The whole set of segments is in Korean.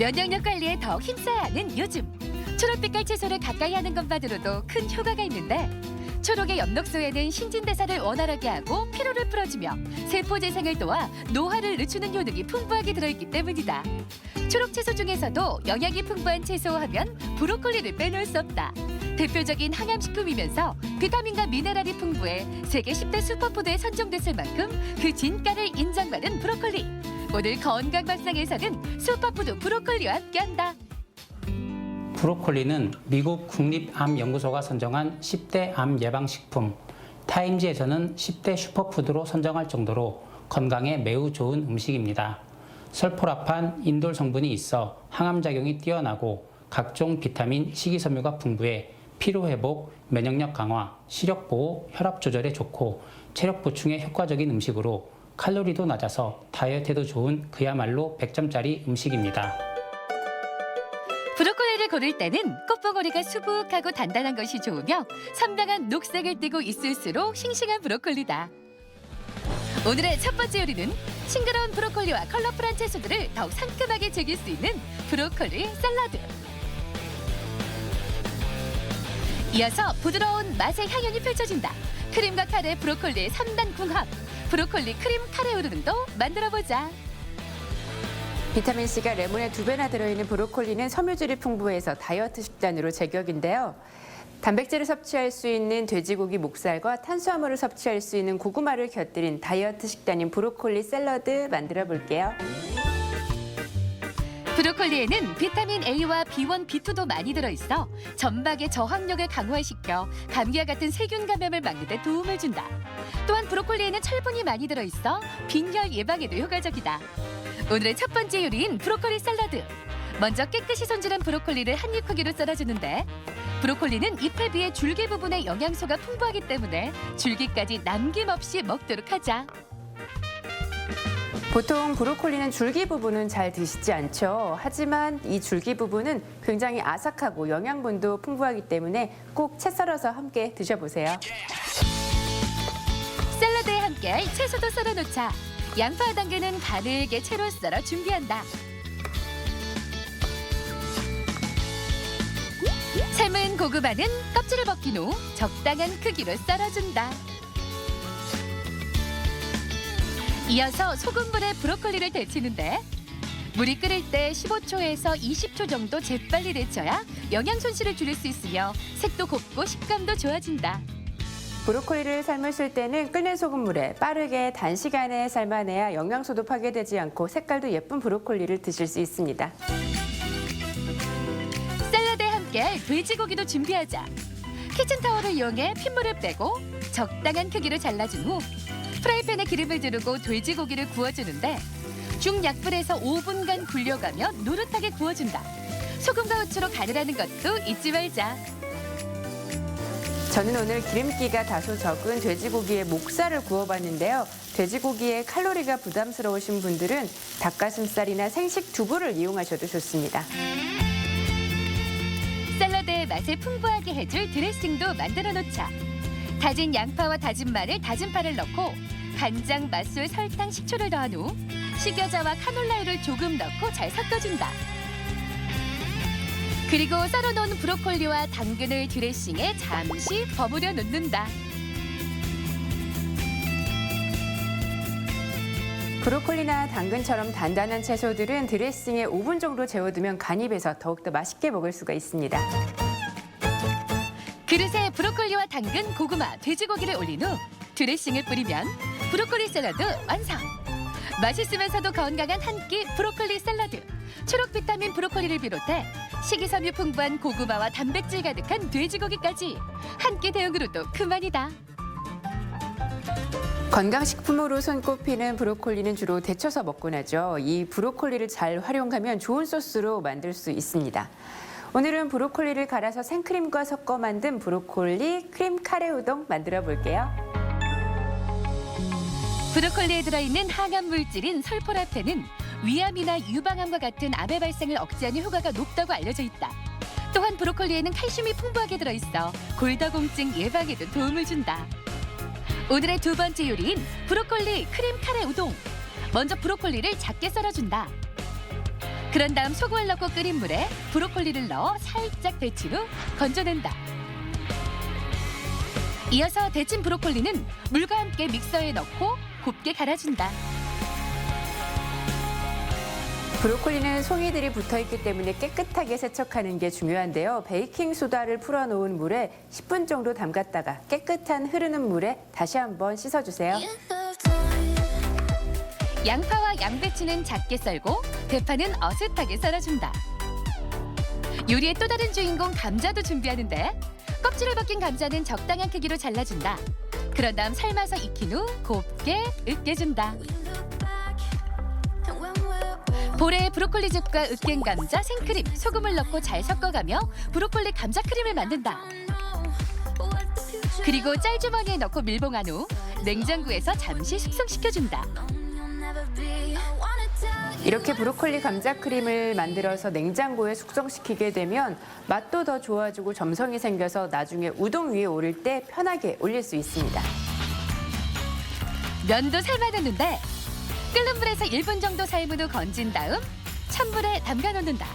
면역력 관리에 더 힘써야 하는 요즘. 초록빛깔 채소를 가까이 하는 것만으로도 큰 효과가 있는데 초록의 엽록소에는 신진대사를 원활하게 하고 피로를 풀어주며 세포 재생을 도와 노화를 늦추는 효능이 풍부하게 들어있기 때문이다. 초록 채소 중에서도 영양이 풍부한 채소 하면 브로콜리를 빼놓을 수 없다. 대표적인 항암식품이면서 비타민과 미네랄이 풍부해 세계 10대 슈퍼푸드에 선정됐을 만큼 그 진가를 인정받은 브로콜리. 오늘 건강박상에서는 슈퍼푸드 브로콜리와 함께한다. 브로콜리는 미국 국립암연구소가 선정한 10대 암 예방식품, 타임지에서는 10대 슈퍼푸드로 선정할 정도로 건강에 매우 좋은 음식입니다. 설포라판, 인돌 성분이 있어 항암작용이 뛰어나고 각종 비타민, 식이섬유가 풍부해 피로회복, 면역력 강화, 시력보호, 혈압 조절에 좋고 체력 보충에 효과적인 음식으로 칼로리도 낮아서 다이어트에도 좋은 그야말로 100점짜리 음식입니다. 브로콜리를 고를 때는 꽃봉오리가 수북하고 단단한 것이 좋으며 선명한 녹색을 띠고 있을수록 싱싱한 브로콜리다. 오늘의 첫 번째 요리는 싱그러운 브로콜리와 컬러풀한 채소들을 더욱 상큼하게 즐길 수 있는 브로콜리 샐러드. 이어서 부드러운 맛의 향연이 펼쳐진다. 크림과 카레 브로콜리의 3단 궁합. 브로콜리 크림 카레 우르릉도 만들어보자. 비타민C가 레몬의 2배나 들어있는 브로콜리는 섬유질이 풍부해서 다이어트 식단으로 제격인데요. 단백질을 섭취할 수 있는 돼지고기 목살과 탄수화물을 섭취할 수 있는 고구마를 곁들인 다이어트 식단인 브로콜리 샐러드 만들어 볼게요. 브로콜리에는 비타민 A와 B1, B2도 많이 들어있어 점막의 저항력을 강화시켜 감기와 같은 세균 감염을 막는 데 도움을 준다. 또한 브로콜리에는 철분이 많이 들어있어 빈혈 예방에도 효과적이다. 오늘의 첫 번째 요리인 브로콜리 샐러드. 먼저 깨끗이 손질한 브로콜리를 한 입 크기로 썰어주는데 브로콜리는 잎의 줄기 부분에 영양소가 풍부하기 때문에 줄기까지 남김없이 먹도록 하자. 보통 브로콜리는 줄기 부분은 잘 드시지 않죠. 하지만 이 줄기 부분은 굉장히 아삭하고 영양분도 풍부하기 때문에 꼭 채 썰어서 함께 드셔보세요. 샐러드에 함께할 채소도 썰어놓자. 양파와 당근은 가늘게 채로 썰어 준비한다. 삶은 고구마는 껍질을 벗긴 후 적당한 크기로 썰어준다. 이어서 소금물에 브로콜리를 데치는데 물이 끓을 때 15초에서 20초 정도 재빨리 데쳐야 영양 손실을 줄일 수 있으며 색도 곱고 식감도 좋아진다. 브로콜리를 삶으실 때는 끓는 소금물에 빠르게 단시간에 삶아내야 영양소도 파괴되지 않고 색깔도 예쁜 브로콜리를 드실 수 있습니다. 샐러드에 함께할 돼지고기도 준비하자. 키친타월을 이용해 핏물을 빼고 적당한 크기로 잘라준 후 프라이팬에 기름을 두르고 돼지고기를 구워주는데 중약불에서 5분간 굴려가며 노릇하게 구워준다. 소금과 후추로 간을 하는 것도 잊지 말자. 저는 오늘 기름기가 다소 적은 돼지고기의 목살을 구워봤는데요. 돼지고기의 칼로리가 부담스러우신 분들은 닭가슴살이나 생식 두부를 이용하셔도 좋습니다. 샐러드의 맛을 풍부하게 해줄 드레싱도 만들어 놓자. 다진 양파와 다진 마늘, 다진 파를 넣고 간장, 맛술, 설탕, 식초를 더한 후 식여자와 카놀라유를 조금 넣고 잘 섞어준다. 그리고 썰어놓은 브로콜리와 당근을 드레싱에 잠시 버무려 놓는다. 브로콜리나 당근처럼 단단한 채소들은 드레싱에 5분 정도 재워두면 간이 배서 더욱더 맛있게 먹을 수가 있습니다. 그릇에 브로콜리와 당근, 고구마, 돼지고기를 올린 후 드레싱을 뿌리면 브로콜리 샐러드 완성! 맛있으면서도 건강한 한 끼 브로콜리 샐러드. 초록 비타민 브로콜리를 비롯해 식이섬유 풍부한 고구마와 단백질 가득한 돼지고기까지 한 끼 대용으로도 그만이다. 건강식품으로 손꼽히는 브로콜리는 주로 데쳐서 먹곤 하죠. 이 브로콜리를 잘 활용하면 좋은 소스로 만들 수 있습니다. 오늘은 브로콜리를 갈아서 생크림과 섞어 만든 브로콜리 크림 카레 우동 만들어 볼게요. 브로콜리에 들어있는 항암 물질인 설포라펜은 위암이나 유방암과 같은 암의 발생을 억제하는 효과가 높다고 알려져 있다. 또한 브로콜리에는 칼슘이 풍부하게 들어있어 골다공증 예방에도 도움을 준다. 오늘의 두 번째 요리인 브로콜리 크림 카레 우동. 먼저 브로콜리를 작게 썰어준다. 그런 다음 소금을 넣고 끓인 물에 브로콜리를 넣어 살짝 데친 후 건져낸다. 이어서 데친 브로콜리는 물과 함께 믹서에 넣고 곱게 갈아준다. 브로콜리는 송이들이 붙어있기 때문에 깨끗하게 세척하는 게 중요한데요. 베이킹소다를 풀어놓은 물에 10분 정도 담갔다가 깨끗한 흐르는 물에 다시 한번 씻어주세요. 양파와 양배추는 작게 썰고 대파는 어슷하게 썰어준다. 요리의 또 다른 주인공 감자도 준비하는데 껍질을 벗긴 감자는 적당한 크기로 잘라준다. 그런 다음 삶아서 익힌 후 곱게 으깨준다. 볼에 브로콜리즙과 으깬 감자, 생크림, 소금을 넣고 잘 섞어가며 브로콜리 감자 크림을 만든다. 그리고 짤주머니에 넣고 밀봉한 후 냉장고에서 잠시 숙성시켜준다. 이렇게 브로콜리 감자 크림을 만들어서 냉장고에 숙성시키게 되면 맛도 더 좋아지고 점성이 생겨서 나중에 우동 위에 오를 때 편하게 올릴 수 있습니다. 면도 삶아놓는데 끓는 물에서 1분 정도 삶은 후 건진 다음 찬물에 담가 놓는다.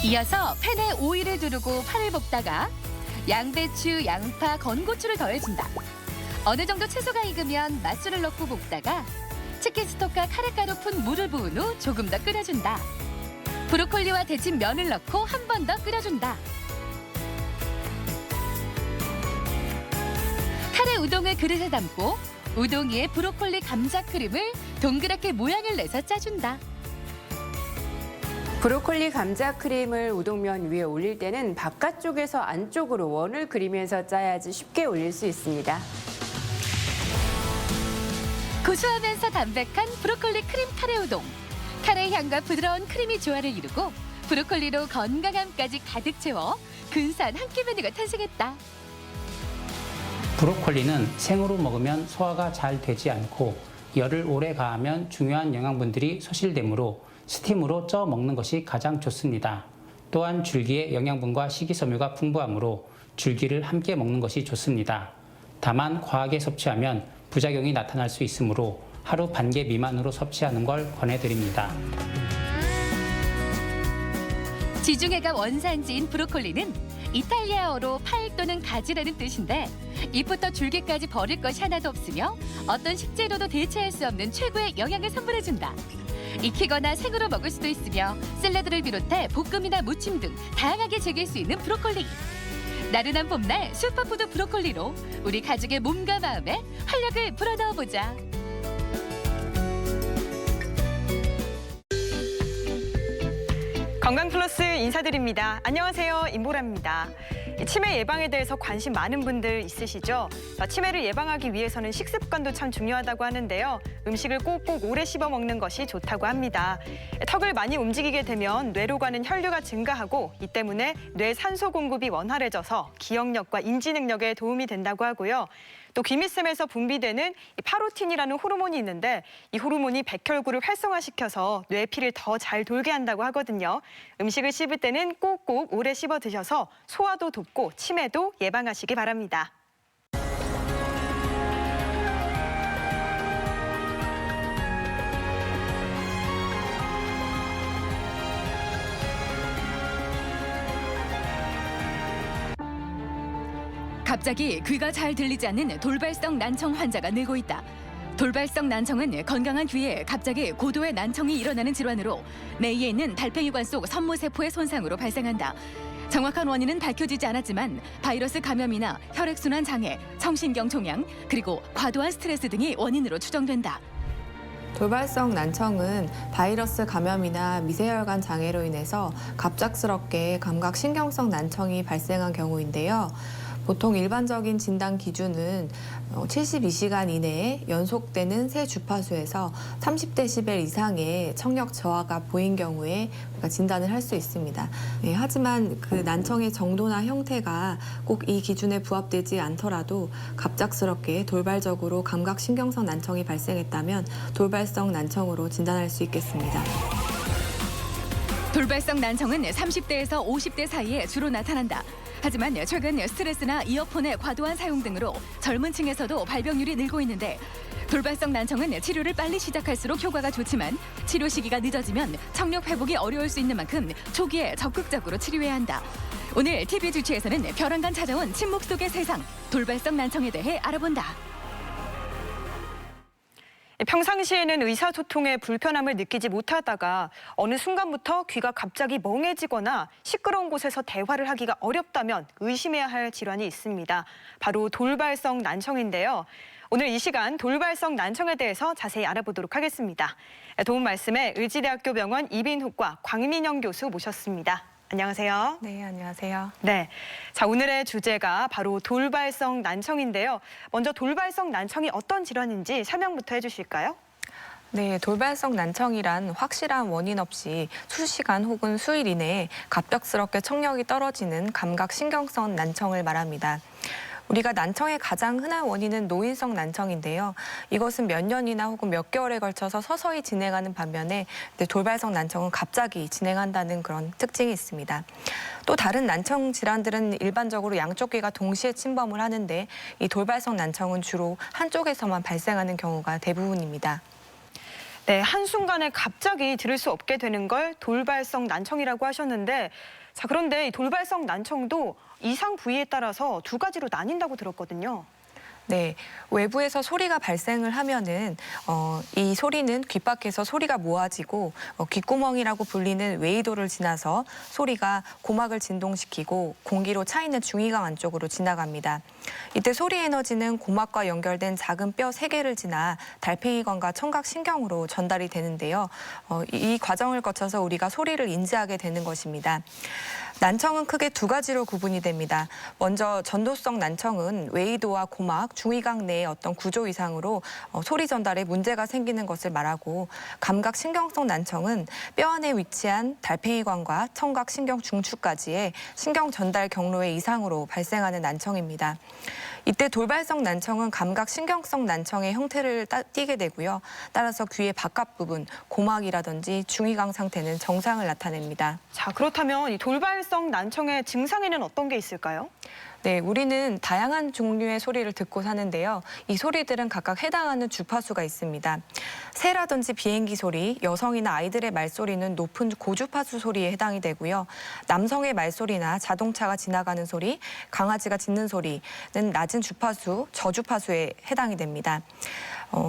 이어서 팬에 오일을 두르고 파를 볶다가 양배추, 양파, 건고추를 더해준다. 어느 정도 채소가 익으면 맛술을 넣고 볶다가 치킨 스톡과 카레가루 푼 물을 부은 후 조금 더 끓여준다. 브로콜리와 데친 면을 넣고 한 번 더 끓여준다. 카레 우동을 그릇에 담고 우동 위에 브로콜리 감자 크림을 동그랗게 모양을 내서 짜준다. 브로콜리 감자 크림을 우동면 위에 올릴 때는 바깥쪽에서 안쪽으로 원을 그리면서 짜야지 쉽게 올릴 수 있습니다. 고소하면서 담백한 브로콜리 크림 카레 우동. 카레 향과 부드러운 크림이 조화를 이루고 브로콜리로 건강함까지 가득 채워 근사한 한 끼 메뉴가 탄생했다. 브로콜리는 생으로 먹으면 소화가 잘 되지 않고 열을 오래 가하면 중요한 영양분들이 소실되므로 스팀으로 쪄 먹는 것이 가장 좋습니다. 또한 줄기에 영양분과 식이섬유가 풍부하므로 줄기를 함께 먹는 것이 좋습니다. 다만 과하게 섭취하면 부작용이 나타날 수 있으므로 하루 반 개 미만으로 섭취하는 걸 권해드립니다. 지중해가 원산지인 브로콜리는 이탈리아어로 팔 또는 가지라는 뜻인데 잎부터 줄기까지 버릴 것이 하나도 없으며 어떤 식재료도 대체할 수 없는 최고의 영양을 선물해준다. 익히거나 생으로 먹을 수도 있으며 샐러드를 비롯해 볶음이나 무침 등 다양하게 즐길 수 있는 브로콜리. 나른한 봄날 슈퍼푸드 브로콜리로 우리 가족의 몸과 마음에 활력을 불어넣어보자. 건강플러스 인사드립니다. 안녕하세요. 임보라입니다. 치매 예방에 대해서 관심 많은 분들 있으시죠? 치매를 예방하기 위해서는 식습관도 참 중요하다고 하는데요. 음식을 꼭꼭 오래 씹어 먹는 것이 좋다고 합니다. 턱을 많이 움직이게 되면 뇌로 가는 혈류가 증가하고 이 때문에 뇌 산소 공급이 원활해져서 기억력과 인지 능력에 도움이 된다고 하고요. 또 귀밑샘에서 분비되는 파로틴이라는 호르몬이 있는데 이 호르몬이 백혈구를 활성화시켜서 뇌피를 더 잘 돌게 한다고 하거든요. 음식을 씹을 때는 꼭꼭 오래 씹어 드셔서 소화도 돕고 치매도 예방하시기 바랍니다. 갑자기 귀가 잘 들리지 않는 돌발성 난청 환자가 늘고 있다. 돌발성 난청은 건강한 귀에 갑자기 고도의 난청이 일어나는 질환으로 뇌에 있는 달팽이관 속 선무세포의 손상으로 발생한다. 정확한 원인은 밝혀지지 않았지만 바이러스 감염이나 혈액순환 장애, 청신경 종양, 그리고 과도한 스트레스 등이 원인으로 추정된다. 돌발성 난청은 바이러스 감염이나 미세혈관 장애로 인해서 갑작스럽게 감각신경성 난청이 발생한 경우인데요. 보통 일반적인 진단 기준은 72시간 이내에 연속되는 새 주파수에서 30데시벨 이상의 청력 저하가 보인 경우에 우리가 진단을 할 수 있습니다. 하지만 그 난청의 정도나 형태가 꼭 이 기준에 부합되지 않더라도 갑작스럽게 돌발적으로 감각신경성 난청이 발생했다면 돌발성 난청으로 진단할 수 있겠습니다. 돌발성 난청은 30대에서 50대 사이에 주로 나타난다. 하지만 최근 스트레스나 이어폰의 과도한 사용 등으로 젊은 층에서도 발병률이 늘고 있는데 돌발성 난청은 치료를 빨리 시작할수록 효과가 좋지만 치료 시기가 늦어지면 청력 회복이 어려울 수 있는 만큼 초기에 적극적으로 치료해야 한다. 오늘 TV 주치에서는 벼랑간 찾아온 침묵 속의 세상, 돌발성 난청에 대해 알아본다. 평상시에는 의사소통에 불편함을 느끼지 못하다가 어느 순간부터 귀가 갑자기 멍해지거나 시끄러운 곳에서 대화를 하기가 어렵다면 의심해야 할 질환이 있습니다. 바로 돌발성 난청인데요. 오늘 이 시간 돌발성 난청에 대해서 자세히 알아보도록 하겠습니다. 도움 말씀에 의지대학교 병원 이비인후과 광민영 교수 모셨습니다. 안녕하세요. 네, 안녕하세요. 네, 자 오늘의 주제가 바로 돌발성 난청인데요. 먼저 돌발성 난청이 어떤 질환인지 설명부터 해주실까요? 네, 돌발성 난청이란 확실한 원인 없이 수시간 혹은 수일 이내에 갑작스럽게 청력이 떨어지는 감각신경성 난청을 말합니다. 우리가 난청의 가장 흔한 원인은 노인성 난청인데요. 이것은 몇 년이나 혹은 몇 개월에 걸쳐서 서서히 진행하는 반면에 돌발성 난청은 갑자기 진행한다는 그런 특징이 있습니다. 또 다른 난청 질환들은 일반적으로 양쪽 귀가 동시에 침범을 하는데 이 돌발성 난청은 주로 한쪽에서만 발생하는 경우가 대부분입니다. 네, 한순간에 갑자기 들을 수 없게 되는 걸 돌발성 난청이라고 하셨는데 자 그런데 이 돌발성 난청도 이상 부위에 따라서 두 가지로 나뉜다고 들었거든요. 네, 외부에서 소리가 발생을 하면은 이 소리는 귓밖에서 소리가 모아지고 귓구멍이라고 불리는 웨이도를 지나서 소리가 고막을 진동시키고 공기로 차 있는 중이강 안쪽으로 지나갑니다. 이때 소리 에너지는 고막과 연결된 작은 뼈 3개를 지나 달팽이관과 청각신경으로 전달이 되는데요. 이 과정을 거쳐서 우리가 소리를 인지하게 되는 것입니다. 난청은 크게 두 가지로 구분이 됩니다. 먼저 전도성 난청은 웨이도와 고막, 중이강 내의 어떤 구조 이상으로 소리 전달에 문제가 생기는 것을 말하고 감각신경성 난청은 뼈 안에 위치한 달팽이관과 청각신경 중추까지의 신경 전달 경로의 이상으로 발생하는 난청입니다. 이때 돌발성 난청은 감각신경성 난청의 형태를 띠게 되고요. 따라서 귀의 바깥 부분, 고막이라든지 중이강 상태는 정상을 나타냅니다. 자 그렇다면 이 돌발성 난청의 증상에는 어떤 게 있을까요? 네, 우리는 다양한 종류의 소리를 듣고 사는데요. 이 소리들은 각각 해당하는 주파수가 있습니다. 새라든지 비행기 소리, 여성이나 아이들의 말소리는 높은 고주파수 소리에 해당이 되고요. 남성의 말소리나 자동차가 지나가는 소리, 강아지가 짖는 소리는 낮은 주파수, 저주파수에 해당이 됩니다.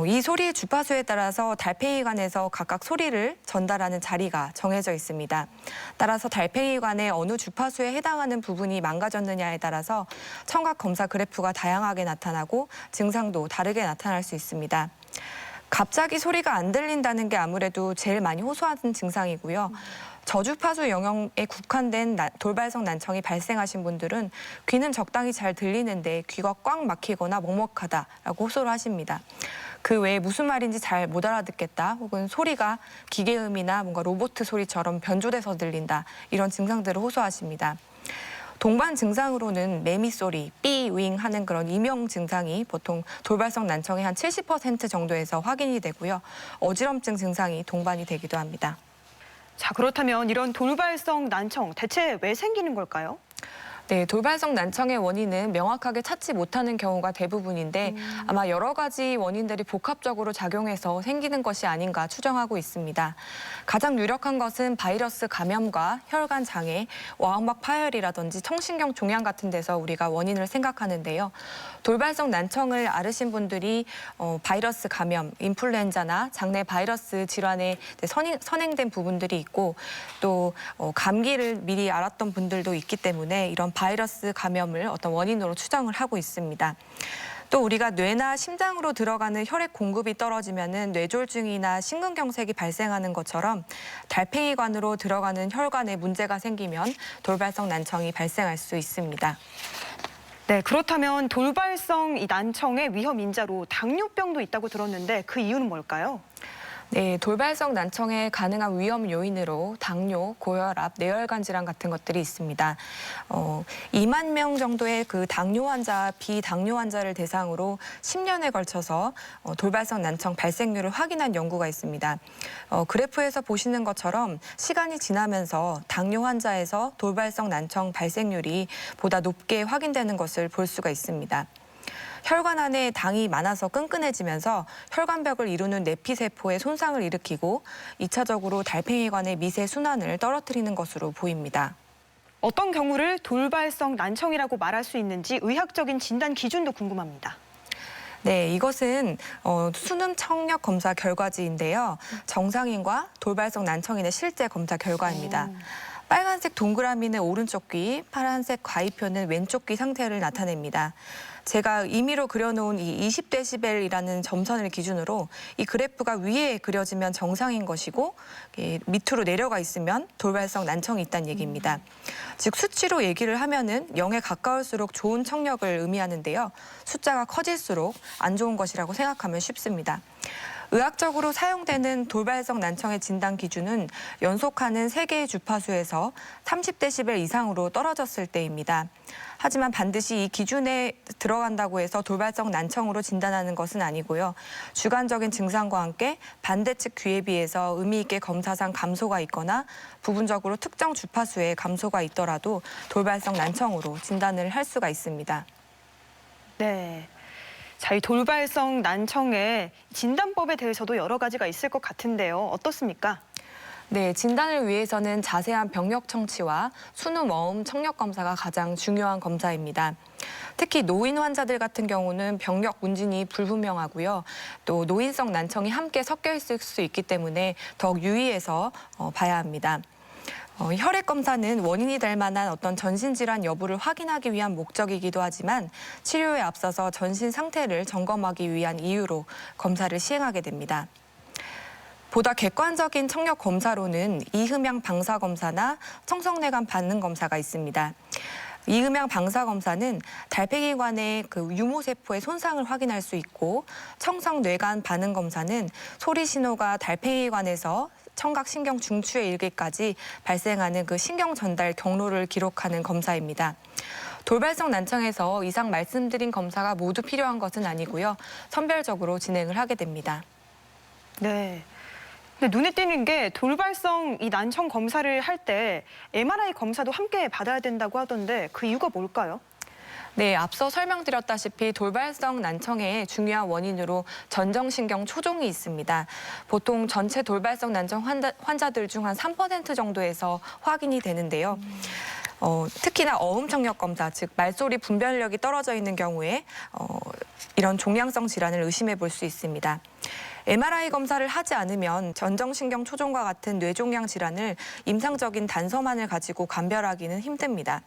이 소리의 주파수에 따라서 달팽이관에서 각각 소리를 전달하는 자리가 정해져 있습니다. 따라서 달팽이관의 어느 주파수에 해당하는 부분이 망가졌느냐에 따라서 청각 검사 그래프가 다양하게 나타나고 증상도 다르게 나타날 수 있습니다. 갑자기 소리가 안 들린다는 게 아무래도 제일 많이 호소하는 증상이고요. 저주파수 영역에 국한된 돌발성 난청이 발생하신 분들은 귀는 적당히 잘 들리는데 귀가 꽉 막히거나 먹먹하다라고 호소를 하십니다. 그 외에 무슨 말인지 잘 못 알아듣겠다 혹은 소리가 기계음이나 뭔가 로봇 소리처럼 변조돼서 들린다 이런 증상들을 호소하십니다. 동반 증상으로는 매미 소리, 삐윙 하는 그런 이명 증상이 보통 돌발성 난청의 한 70% 정도에서 확인이 되고요. 어지럼증 증상이 동반이 되기도 합니다. 자 그렇다면 이런 돌발성 난청 대체 왜 생기는 걸까요? 네, 돌발성 난청의 원인은 명확하게 찾지 못하는 경우가 대부분인데 아마 여러 가지 원인들이 복합적으로 작용해서 생기는 것이 아닌가 추정하고 있습니다. 가장 유력한 것은 바이러스 감염과 혈관 장애, 와음막 파열이라든지 청신경 종양 같은 데서 우리가 원인을 생각하는데요. 돌발성 난청을 앓으신 분들이 바이러스 감염, 인플루엔자나 장내 바이러스 질환에 선행된 부분들이 있고 또 감기를 미리 앓았던 분들도 있기 때문에 이런 바이러스 감염을 어떤 원인으로 추정을 하고 있습니다. 또 우리가 뇌나 심장으로 들어가는 혈액 공급이 떨어지면은 뇌졸중이나 심근경색이 발생하는 것처럼 달팽이관으로 들어가는 혈관에 문제가 생기면 돌발성 난청이 발생할 수 있습니다. 네, 그렇다면 돌발성 이 난청의 위험 인자로 당뇨병도 있다고 들었는데 그 이유는 뭘까요? 네, 돌발성 난청의 가능한 위험 요인으로 당뇨, 고혈압, 뇌혈관 질환 같은 것들이 있습니다. 2만 명 정도의 그 당뇨 환자, 비당뇨 환자를 대상으로 10년에 걸쳐서 돌발성 난청 발생률을 확인한 연구가 있습니다. 그래프에서 보시는 것처럼 시간이 지나면서 당뇨 환자에서 돌발성 난청 발생률이 보다 높게 확인되는 것을 볼 수가 있습니다. 혈관 안에 당이 많아서 끈끈해지면서 혈관벽을 이루는 내피세포에 손상을 일으키고 2차적으로 달팽이관의 미세 순환을 떨어뜨리는 것으로 보입니다. 어떤 경우를 돌발성 난청이라고 말할 수 있는지 의학적인 진단 기준도 궁금합니다. 네, 이것은 수능 청력 검사 결과지인데요. 정상인과 돌발성 난청인의 실제 검사 결과입니다. 빨간색 동그라미는 오른쪽 귀, 파란색 과이표는 왼쪽 귀 상태를 나타냅니다. 제가 임의로 그려놓은 이 20데시벨이라는 점선을 기준으로 이 그래프가 위에 그려지면 정상인 것이고 밑으로 내려가 있으면 돌발성 난청이 있다는 얘기입니다. 즉 수치로 얘기를 하면은 0에 가까울수록 좋은 청력을 의미하는데요. 숫자가 커질수록 안 좋은 것이라고 생각하면 쉽습니다. 의학적으로 사용되는 돌발성 난청의 진단 기준은 연속하는 3개의 주파수에서 30데시벨 이상으로 떨어졌을 때입니다. 하지만 반드시 이 기준에 들어간다고 해서 돌발성 난청으로 진단하는 것은 아니고요. 주관적인 증상과 함께 반대측 귀에 비해서 의미 있게 검사상 감소가 있거나 부분적으로 특정 주파수에 감소가 있더라도 돌발성 난청으로 진단을 할 수가 있습니다. 네. 자, 이 돌발성 난청의 진단법에 대해서도 여러 가지가 있을 것 같은데요. 어떻습니까? 네, 진단을 위해서는 자세한 병력 청취와 수능 워음 청력 검사가 가장 중요한 검사입니다. 특히 노인 환자들 같은 경우는 병력 문진이 불분명하고요. 또 노인성 난청이 함께 섞여 있을 수 있기 때문에 더욱 유의해서 봐야 합니다. 혈액 검사는 원인이 될 만한 어떤 전신 질환 여부를 확인하기 위한 목적이기도 하지만 치료에 앞서서 전신 상태를 점검하기 위한 이유로 검사를 시행하게 됩니다. 보다 객관적인 청력 검사로는 이흠양 방사 검사나 청성내관 반응 검사가 있습니다. 이흠양 방사 검사는 달팽이관의 유모세포의 손상을 확인할 수 있고 청성뇌관 반응 검사는 소리 신호가 달팽이관에서 청각신경 중추에 이르기까지 발생하는 신경 전달 경로를 기록하는 검사입니다. 돌발성 난청에서 이상 말씀드린 검사가 모두 필요한 것은 아니고요. 선별적으로 진행을 하게 됩니다. 네. 근데 눈에 띄는 게 돌발성 이 난청 검사를 할 때 MRI 검사도 함께 받아야 된다고 하던데 그 이유가 뭘까요? 네, 앞서 설명드렸다시피 돌발성 난청의 중요한 원인으로 전정신경 초종이 있습니다. 보통 전체 돌발성 난청 환자들 중 한 3% 정도에서 확인이 되는데요. 특히나 어음 청력 검사, 즉 말소리 분별력이 떨어져 있는 경우에 이런 종양성 질환을 의심해 볼 수 있습니다. MRI 검사를 하지 않으면 전정신경 초종과 같은 뇌종양 질환을 임상적인 단서만을 가지고 감별하기는 힘듭니다.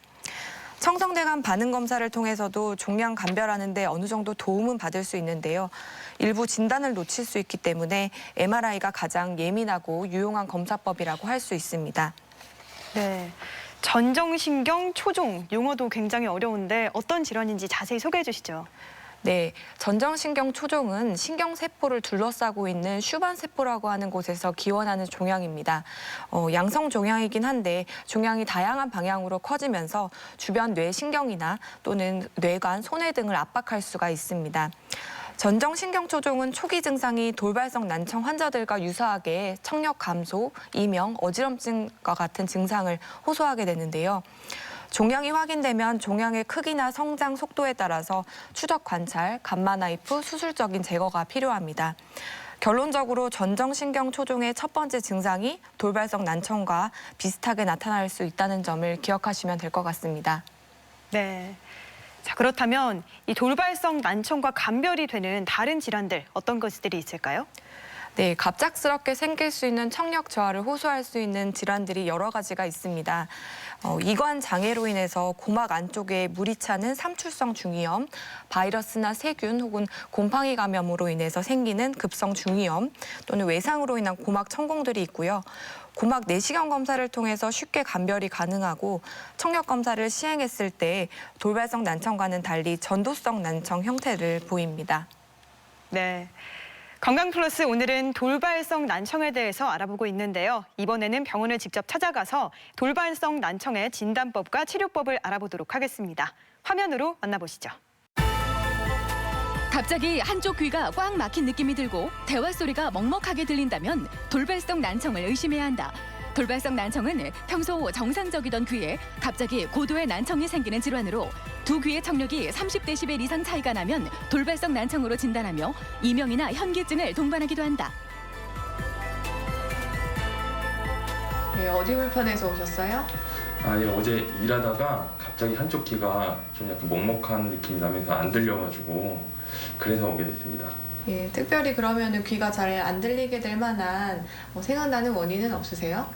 청성내관 반응 검사를 통해서도 종양 감별하는 데 어느 정도 도움은 받을 수 있는데요. 일부 진단을 놓칠 수 있기 때문에 MRI가 가장 예민하고 유용한 검사법이라고 할 수 있습니다. 네. 전정신경 초종, 용어도 굉장히 어려운데 어떤 질환인지 자세히 소개해 주시죠. 네, 전정신경 초종은 신경세포를 둘러싸고 있는 슈반세포라고 하는 곳에서 기원하는 종양입니다. 양성 종양이긴 한데 종양이 다양한 방향으로 커지면서 주변 뇌신경이나 또는 뇌관, 손해 등을 압박할 수가 있습니다. 전정신경 초종은 초기 증상이 돌발성 난청 환자들과 유사하게 청력 감소, 이명, 어지럼증과 같은 증상을 호소하게 되는데요. 종양이 확인되면 종양의 크기나 성장 속도에 따라서 추적 관찰, 감마 나이프, 수술적인 제거가 필요합니다. 결론적으로 전정신경 초종의 첫 번째 증상이 돌발성 난청과 비슷하게 나타날 수 있다는 점을 기억하시면 될 것 같습니다. 네. 자, 그렇다면 이 돌발성 난청과 감별이 되는 다른 질환들 어떤 것들이 있을까요? 네, 갑작스럽게 생길 수 있는 청력 저하를 호소할 수 있는 질환들이 여러 가지가 있습니다. 이관 장애로 인해서 고막 안쪽에 물이 차는 삼출성 중이염, 바이러스나 세균 혹은 곰팡이 감염으로 인해서 생기는 급성 중이염 또는 외상으로 인한 고막 천공들이 있고요. 고막 내시경 검사를 통해서 쉽게 감별이 가능하고 청력 검사를 시행했을 때 돌발성 난청과는 달리 전도성 난청 형태를 보입니다. 네. 건강플러스 오늘은 돌발성 난청에 대해서 알아보고 있는데요. 이번에는 병원을 직접 찾아가서 돌발성 난청의 진단법과 치료법을 알아보도록 하겠습니다. 화면으로 만나보시죠. 갑자기 한쪽 귀가 꽉 막힌 느낌이 들고 대화 소리가 먹먹하게 들린다면 돌발성 난청을 의심해야 한다. 돌발성 난청은 평소 정상적이던 귀에 갑자기 고도의 난청이 생기는 질환으로 두 귀의 청력이 30데시벨 이상 차이가 나면 돌발성 난청으로 진단하며 이명이나 현기증을 동반하기도 한다. 네, 어디 불편해서 오셨어요? 예, 어제 일하다가 갑자기 한쪽 귀가 좀 약간 먹먹한 느낌이 나면서 안 들려가지고 그래서 오게 됐습니다. 예, 특별히 그러면 귀가 잘 안 들리게 될 만한 생각나는 원인은 없으세요?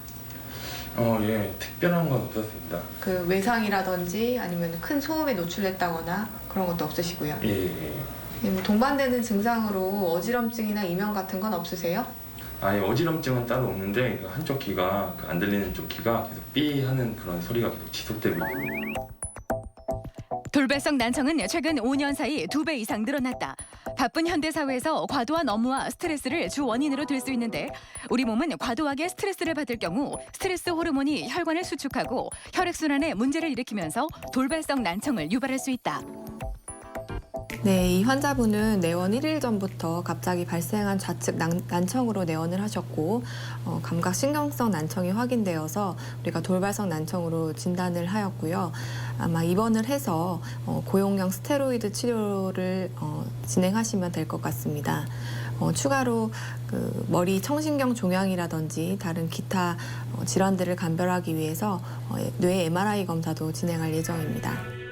예, 특별한 건 없었습니다. 그 외상이라든지 아니면 큰 소음에 노출됐다거나 그런 것도 없으시고요. 예, 예. 예, 뭐 동반되는 증상으로 어지럼증이나 이명 같은 건 없으세요? 예, 어지럼증은 따로 없는데 그 한쪽 귀가 안 들리는 쪽 귀가 계속 삐 하는 그런 소리가 계속 지속되고 있어요. 돌발성 난청은 최근 5년 사이 2배 이상 늘어났다. 바쁜 현대 사회에서 과도한 업무와 스트레스를 주 원인으로 들 수 있는데 우리 몸은 과도하게 스트레스를 받을 경우 스트레스 호르몬이 혈관을 수축하고 혈액순환에 문제를 일으키면서 돌발성 난청을 유발할 수 있다. 네, 이 환자분은 내원 1일 전부터 갑자기 발생한 좌측 난청으로 내원을 하셨고 감각신경성 난청이 확인되어서 우리가 돌발성 난청으로 진단을 하였고요. 아마 입원을 해서 고용량 스테로이드 치료를 진행하시면 될 것 같습니다. 추가로 그 머리 청신경 종양이라든지 다른 기타 질환들을 감별하기 위해서 뇌 MRI 검사도 진행할 예정입니다.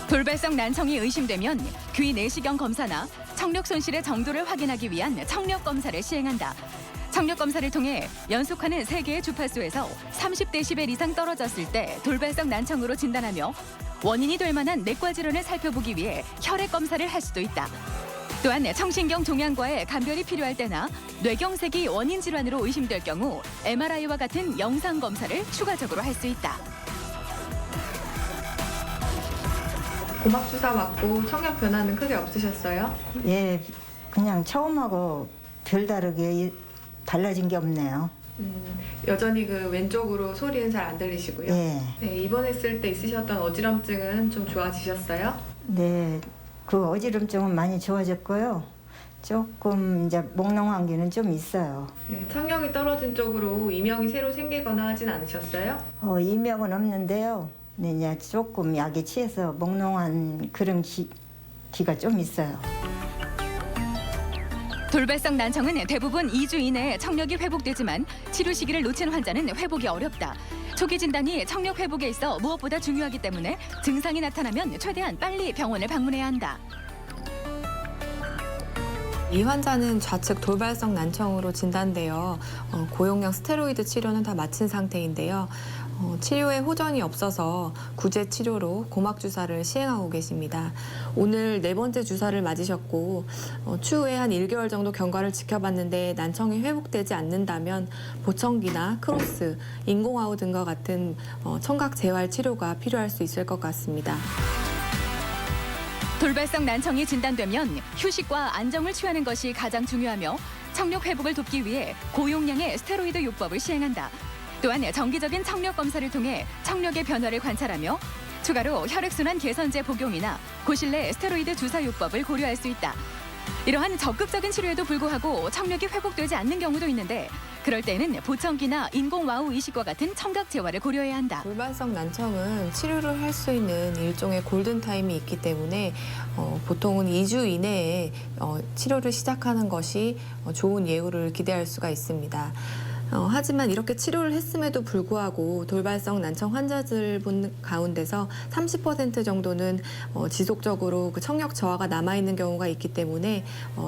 돌발성 난청이 의심되면 귀 내시경 검사나 청력 손실의 정도를 확인하기 위한 청력 검사를 시행한다. 청력 검사를 통해 연속하는 3개의 주파수에서 30데시벨 이상 떨어졌을 때 돌발성 난청으로 진단하며 원인이 될 만한 내과 질환을 살펴보기 위해 혈액 검사를 할 수도 있다. 또한 청신경 종양과의 감별이 필요할 때나 뇌경색이 원인 질환으로 의심될 경우 MRI와 같은 영상 검사를 추가적으로 할 수 있다. 고막 주사 맞고 청력 변화는 크게 없으셨어요? 예, 그냥 처음하고 별다르게 달라진 게 없네요. 여전히 그 왼쪽으로 소리는 잘 안 들리시고요. 예, 네, 입원했을 때 있으셨던 어지럼증은 좀 좋아지셨어요? 네, 그 어지럼증은 많이 좋아졌고요. 조금 이제 몽롱한 게는 좀 있어요. 네, 청력이 떨어진 쪽으로 이명이 새로 생기거나 하진 않으셨어요? 이명은 없는데요. 네, 이제 조금 약에 취해서 몽롱한 그런 기가 좀 있어요. 돌발성 난청은 대부분 2주 이내에 청력이 회복되지만 치료 시기를 놓친 환자는 회복이 어렵다. 초기 진단이 청력 회복에 있어 무엇보다 중요하기 때문에 증상이 나타나면 최대한 빨리 병원을 방문해야 한다. 이 환자는 좌측 돌발성 난청으로 진단되어 고용량 스테로이드 치료는 다 마친 상태인데요. 치료에 호전이 없어서 구제 치료로 고막 주사를 시행하고 계십니다. 오늘 4번째 주사를 맞으셨고 추후에 한 1개월 정도 경과를 지켜봤는데 난청이 회복되지 않는다면 보청기나 크로스, 인공아우 등과 같은 청각 재활 치료가 필요할 수 있을 것 같습니다. 돌발성 난청이 진단되면 휴식과 안정을 취하는 것이 가장 중요하며 청력 회복을 돕기 위해 고용량의 스테로이드 요법을 시행한다. 또한 정기적인 청력 검사를 통해 청력의 변화를 관찰하며 추가로 혈액순환 개선제 복용이나 고실 내 스테로이드 주사 요법을 고려할 수 있다. 이러한 적극적인 치료에도 불구하고 청력이 회복되지 않는 경우도 있는데 그럴 때는 보청기나 인공와우 이식과 같은 청각 재활을 고려해야 한다. 돌발성 난청은 치료를 할 수 있는 일종의 골든타임이 있기 때문에 보통은 2주 이내에 치료를 시작하는 것이 좋은 예후를 기대할 수가 있습니다. 하지만 이렇게 치료를 했음에도 불구하고 돌발성 난청 환자들 가운데서 30% 정도는 지속적으로 그 청력 저하가 남아있는 경우가 있기 때문에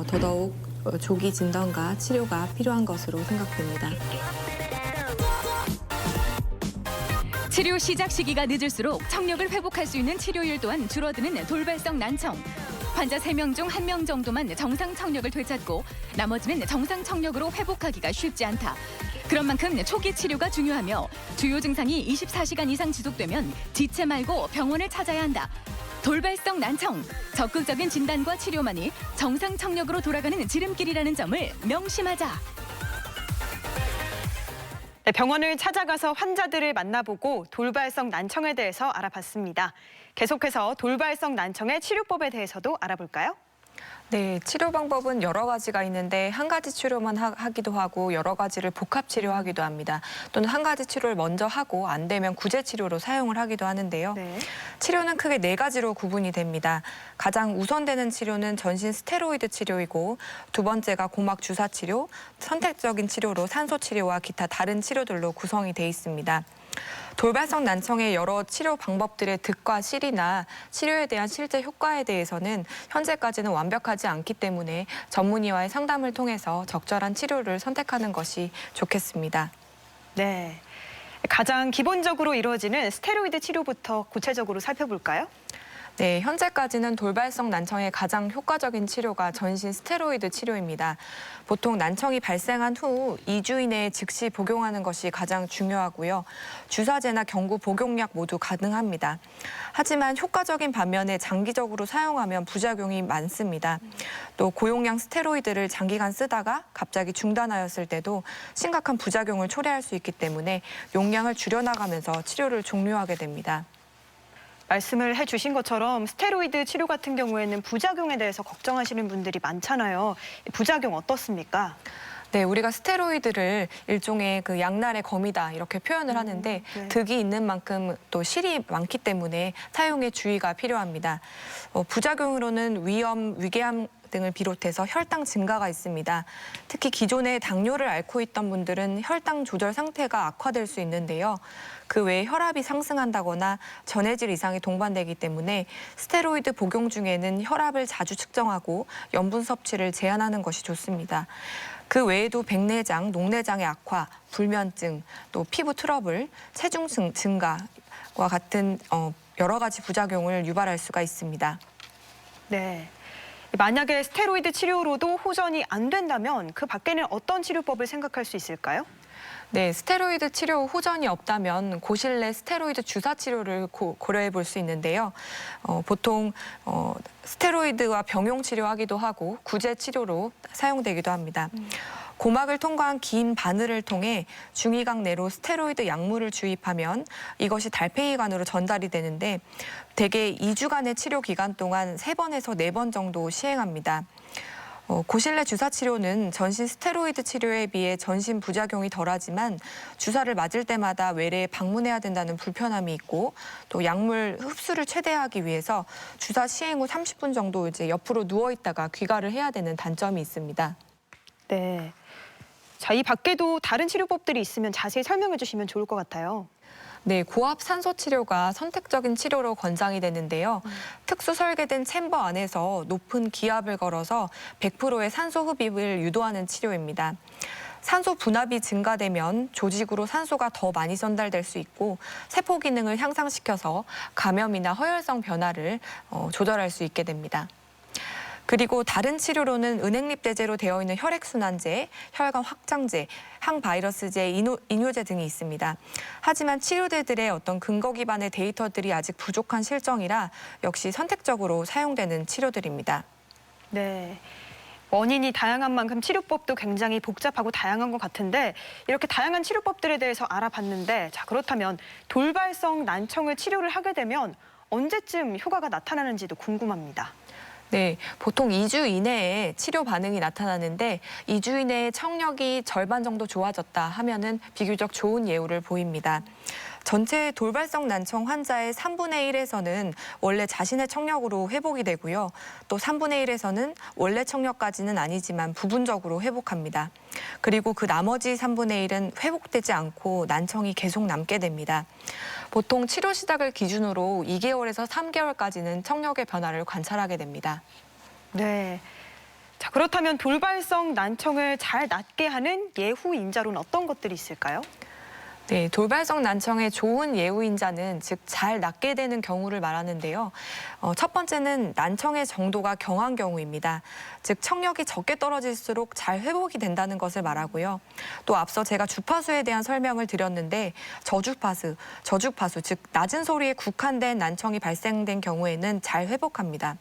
더더욱 조기 진단과 치료가 필요한 것으로 생각됩니다. 치료 시작 시기가 늦을수록 청력을 회복할 수 있는 치료율 또한 줄어드는 돌발성 난청. 환자 3명 중 1명 정도만 정상 청력을 되찾고 나머지는 정상 청력으로 회복하기가 쉽지 않다. 그런 만큼 초기 치료가 중요하며 주요 증상이 24시간 이상 지속되면 지체 말고 병원을 찾아야 한다. 돌발성 난청, 적극적인 진단과 치료만이 정상 청력으로 돌아가는 지름길이라는 점을 명심하자. 네, 병원을 찾아가서 환자들을 만나보고 돌발성 난청에 대해서 알아봤습니다. 계속해서 돌발성 난청의 치료법에 대해서도 알아볼까요? 네, 치료 방법은 여러 가지가 있는데 한 가지 치료만 하기도 하고 여러 가지를 복합 치료하기도 합니다. 또는 한 가지 치료를 먼저 하고 안 되면 구제 치료로 사용을 하기도 하는데요. 네. 치료는 크게 4가지로 구분이 됩니다. 가장 우선되는 치료는 전신 스테로이드 치료이고 두 번째가 고막 주사 치료, 선택적인 치료로 산소 치료와 기타 다른 치료들로 구성이 돼 있습니다. 돌발성 난청의 여러 치료 방법들의 득과 실이나 치료에 대한 실제 효과에 대해서는 현재까지는 완벽하지 않기 때문에 전문의와의 상담을 통해서 적절한 치료를 선택하는 것이 좋겠습니다. 네. 가장 기본적으로 이루어지는 스테로이드 치료부터 구체적으로 살펴볼까요? 네, 현재까지는 돌발성 난청의 가장 효과적인 치료가 전신 스테로이드 치료입니다. 보통 난청이 발생한 후 2주 이내에 즉시 복용하는 것이 가장 중요하고요. 주사제나 경구 복용약 모두 가능합니다. 하지만 효과적인 반면에 장기적으로 사용하면 부작용이 많습니다. 또 고용량 스테로이드를 장기간 쓰다가 갑자기 중단하였을 때도 심각한 부작용을 초래할 수 있기 때문에 용량을 줄여나가면서 치료를 종료하게 됩니다. 말씀을 해주신 것처럼 스테로이드 치료 같은 경우에는 부작용에 대해서 걱정하시는 분들이 많잖아요. 부작용 어떻습니까? 네, 우리가 스테로이드를 일종의 그 양날의 검이다 이렇게 표현을 하는데 네. 득이 있는 만큼 또 실이 많기 때문에 사용에 주의가 필요합니다. 부작용으로는 위염, 위궤양 등을 비롯해서 혈당 증가가 있습니다. 특히 기존에 당뇨를 앓고 있던 분들은 혈당 조절 상태가 악화될 수 있는데요. 그 외에 혈압이 상승한다거나 전해질 이상이 동반되기 때문에 스테로이드 복용 중에는 혈압을 자주 측정하고 염분 섭취를 제한하는 것이 좋습니다. 그 외에도 백내장, 녹내장의 악화, 불면증, 또 피부 트러블, 체중 증가와 같은 여러 가지 부작용을 유발할 수가 있습니다. 네. 만약에 스테로이드 치료로도 호전이 안 된다면 그 밖에는 어떤 치료법을 생각할 수 있을까요? 네, 스테로이드 치료 후 호전이 없다면 고실내 스테로이드 주사 치료를 고려해 볼 수 있는데요. 보통 스테로이드와 병용 치료하기도 하고 구제 치료로 사용되기도 합니다. 고막을 통과한 긴 바늘을 통해 중위각 내로 스테로이드 약물을 주입하면 이것이 달팽이관으로 전달이 되는데 대개 2주간의 치료 기간 동안 3번에서 4번 정도 시행합니다. 고실내 주사 치료는 전신 스테로이드 치료에 비해 전신 부작용이 덜하지만 주사를 맞을 때마다 외래에 방문해야 된다는 불편함이 있고 또 약물 흡수를 최대화하기 위해서 주사 시행 후 30분 정도 이제 옆으로 누워 있다가 귀가를 해야 되는 단점이 있습니다. 네. 자, 이 밖에도 다른 치료법들이 있으면 자세히 설명해 주시면 좋을 것 같아요. 네, 고압 산소 치료가 선택적인 치료로 권장이 되는데요. 특수 설계된 챔버 안에서 높은 기압을 걸어서 100%의 산소 흡입을 유도하는 치료입니다. 산소 분압이 증가되면 조직으로 산소가 더 많이 전달될 수 있고 세포 기능을 향상시켜서 감염이나 허혈성 변화를 조절할 수 있게 됩니다. 그리고 다른 치료로는 은행립대제로 되어 있는 혈액순환제, 혈관 확장제, 항바이러스제, 이뇨제 등이 있습니다. 하지만 치료제들의 어떤 근거 기반의 데이터들이 아직 부족한 실정이라 역시 선택적으로 사용되는 치료들입니다. 네. 원인이 다양한 만큼 치료법도 굉장히 복잡하고 다양한 것 같은데 이렇게 다양한 치료법들에 대해서 알아봤는데 자, 그렇다면 돌발성 난청을 치료를 하게 되면 언제쯤 효과가 나타나는지도 궁금합니다. 네, 보통 2주 이내에 치료 반응이 나타나는데 2주 이내에 청력이 절반 정도 좋아졌다 하면은 비교적 좋은 예후를 보입니다. 전체 돌발성 난청 환자의 3분의 1에서는 원래 자신의 청력으로 회복이 되고요. 또 3분의 1에서는 원래 청력까지는 아니지만 부분적으로 회복합니다. 그리고 그 나머지 3분의 1은 회복되지 않고 난청이 계속 남게 됩니다. 보통 치료 시작을 기준으로 2개월에서 3개월까지는 청력의 변화를 관찰하게 됩니다. 네. 자, 그렇다면 돌발성 난청을 잘 낫게 하는 예후 인자로는 어떤 것들이 있을까요? 네, 돌발성 난청의 좋은 예후인자는 즉 잘 낫게 되는 경우를 말하는데요. 첫 번째는 난청의 정도가 경한 경우입니다. 즉 청력이 적게 떨어질수록 잘 회복이 된다는 것을 말하고요. 또 앞서 제가 주파수에 대한 설명을 드렸는데 저주파수, 즉 낮은 소리에 국한된 난청이 발생된 경우에는 잘 회복합니다.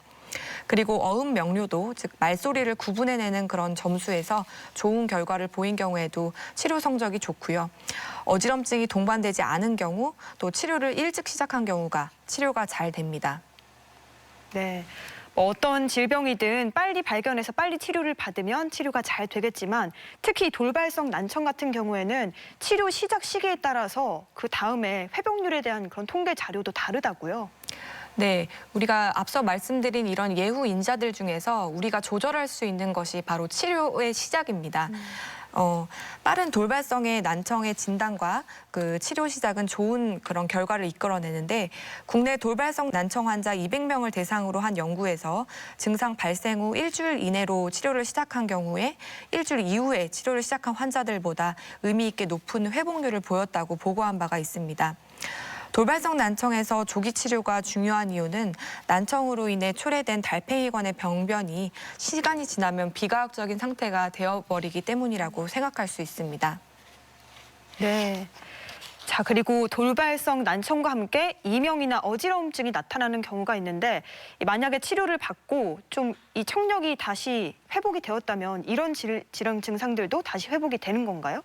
그리고 어음 명료도 즉 말소리를 구분해내는 그런 점수에서 좋은 결과를 보인 경우에도 치료 성적이 좋고요. 어지럼증이 동반되지 않은 경우 또 치료를 일찍 시작한 경우가 치료가 잘 됩니다. 네. 어떤 질병이든 빨리 발견해서 빨리 치료를 받으면 치료가 잘 되겠지만 특히 돌발성 난청 같은 경우에는 치료 시작 시기에 따라서 그 다음에 회복률에 대한 그런 통계 자료도 다르다고요. 네, 우리가 앞서 말씀드린 이런 예후 인자들 중에서 우리가 조절할 수 있는 것이 바로 치료의 시작입니다. 빠른 돌발성의 난청의 진단과 그 치료 시작은 좋은 그런 결과를 이끌어내는데 국내 돌발성 난청 환자 200명을 대상으로 한 연구에서 증상 발생 후 일주일 이내로 치료를 시작한 경우에 일주일 이후에 치료를 시작한 환자들보다 의미 있게 높은 회복률을 보였다고 보고한 바가 있습니다. 돌발성 난청에서 조기 치료가 중요한 이유는 난청으로 인해 초래된 달팽이관의 병변이 시간이 지나면 비과학적인 상태가 되어버리기 때문이라고 생각할 수 있습니다. 네. 자, 그리고 돌발성 난청과 함께 이명이나 어지러움증이 나타나는 경우가 있는데 만약에 치료를 받고 좀 이 청력이 다시 회복이 되었다면 이런 질환 증상들도 다시 회복이 되는 건가요?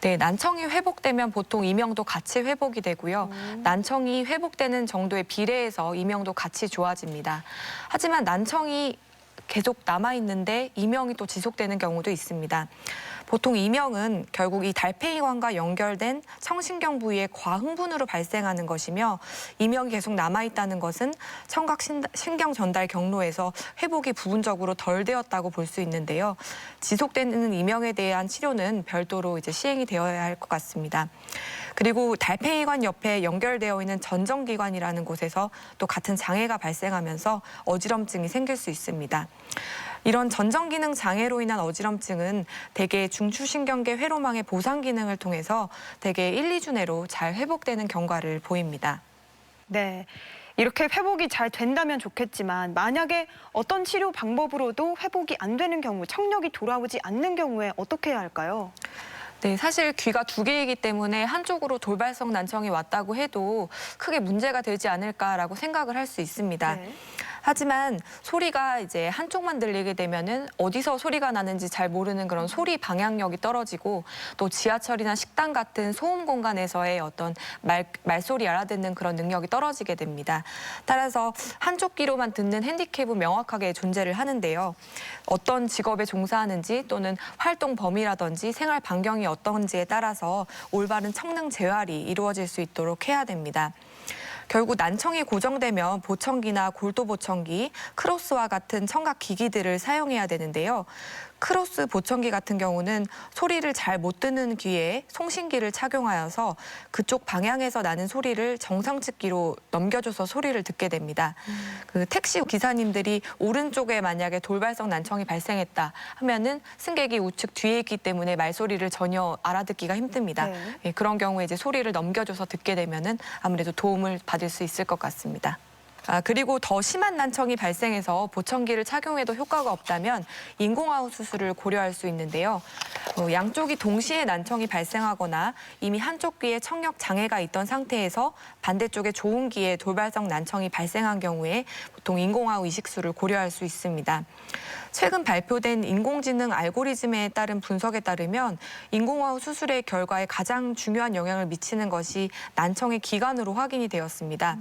네, 난청이 회복되면 보통 이명도 같이 회복이 되고요. 난청이 회복되는 정도에 비례해서 이명도 같이 좋아집니다. 하지만 난청이 계속 남아있는데 이명이 또 지속되는 경우도 있습니다. 보통 이명은 결국 이 달팽이관과 연결된 청신경 부위의 과흥분으로 발생하는 것이며 이명이 계속 남아있다는 것은 청각 신경 전달 경로에서 회복이 부분적으로 덜 되었다고 볼 수 있는데요. 지속되는 이명에 대한 치료는 별도로 이제 시행이 되어야 할 것 같습니다. 그리고 달팽이관 옆에 연결되어 있는 전정기관이라는 곳에서 또 같은 장애가 발생하면서 어지럼증이 생길 수 있습니다. 이런 전정기능 장애로 인한 어지럼증은 대개 중추신경계 회로망의 보상 기능을 통해서 대개 1, 2주 내로 잘 회복되는 경과를 보입니다. 네. 이렇게 회복이 잘 된다면 좋겠지만 만약에 어떤 치료 방법으로도 회복이 안 되는 경우, 청력이 돌아오지 않는 경우에 어떻게 해야 할까요? 네, 사실 귀가 두 개이기 때문에 한쪽으로 돌발성 난청이 왔다고 해도 크게 문제가 되지 않을까라고 생각을 할 수 있습니다. 네. 하지만 소리가 이제 한쪽만 들리게 되면은 어디서 소리가 나는지 잘 모르는 그런 소리 방향력이 떨어지고 또 지하철이나 식당 같은 소음 공간에서의 어떤 말소리 알아듣는 그런 능력이 떨어지게 됩니다. 따라서 한쪽 귀로만 듣는 핸디캡은 명확하게 존재를 하는데요. 어떤 직업에 종사하는지 또는 활동 범위라든지 생활 반경이 어떤지에 따라서 올바른 청능 재활이 이루어질 수 있도록 해야 됩니다. 결국 난청이 고정되면 보청기나 골도보청기, 크로스와 같은 청각 기기들을 사용해야 되는데요. 크로스 보청기 같은 경우는 소리를 잘 못 듣는 귀에 송신기를 착용하여서 그쪽 방향에서 나는 소리를 정상측기로 넘겨줘서 소리를 듣게 됩니다. 그 택시 기사님들이 오른쪽에 만약에 돌발성 난청이 발생했다 하면은 승객이 우측 뒤에 있기 때문에 말소리를 전혀 알아듣기가 힘듭니다. 네. 예, 그런 경우에 이제 소리를 넘겨줘서 듣게 되면은 아무래도 도움을 받을 수 있을 것 같습니다. 그리고 더 심한 난청이 발생해서 보청기를 착용해도 효과가 없다면 인공아웃 수술을 고려할 수 있는데요. 양쪽이 동시에 난청이 발생하거나 이미 한쪽 귀에 청력 장애가 있던 상태에서 반대쪽에 좋은 귀에 돌발성 난청이 발생한 경우에 보통 인공아웃 이식술을 고려할 수 있습니다. 최근 발표된 인공지능 알고리즘에 따른 분석에 따르면 인공아웃 수술의 결과에 가장 중요한 영향을 미치는 것이 난청의 기간으로 확인이 되었습니다.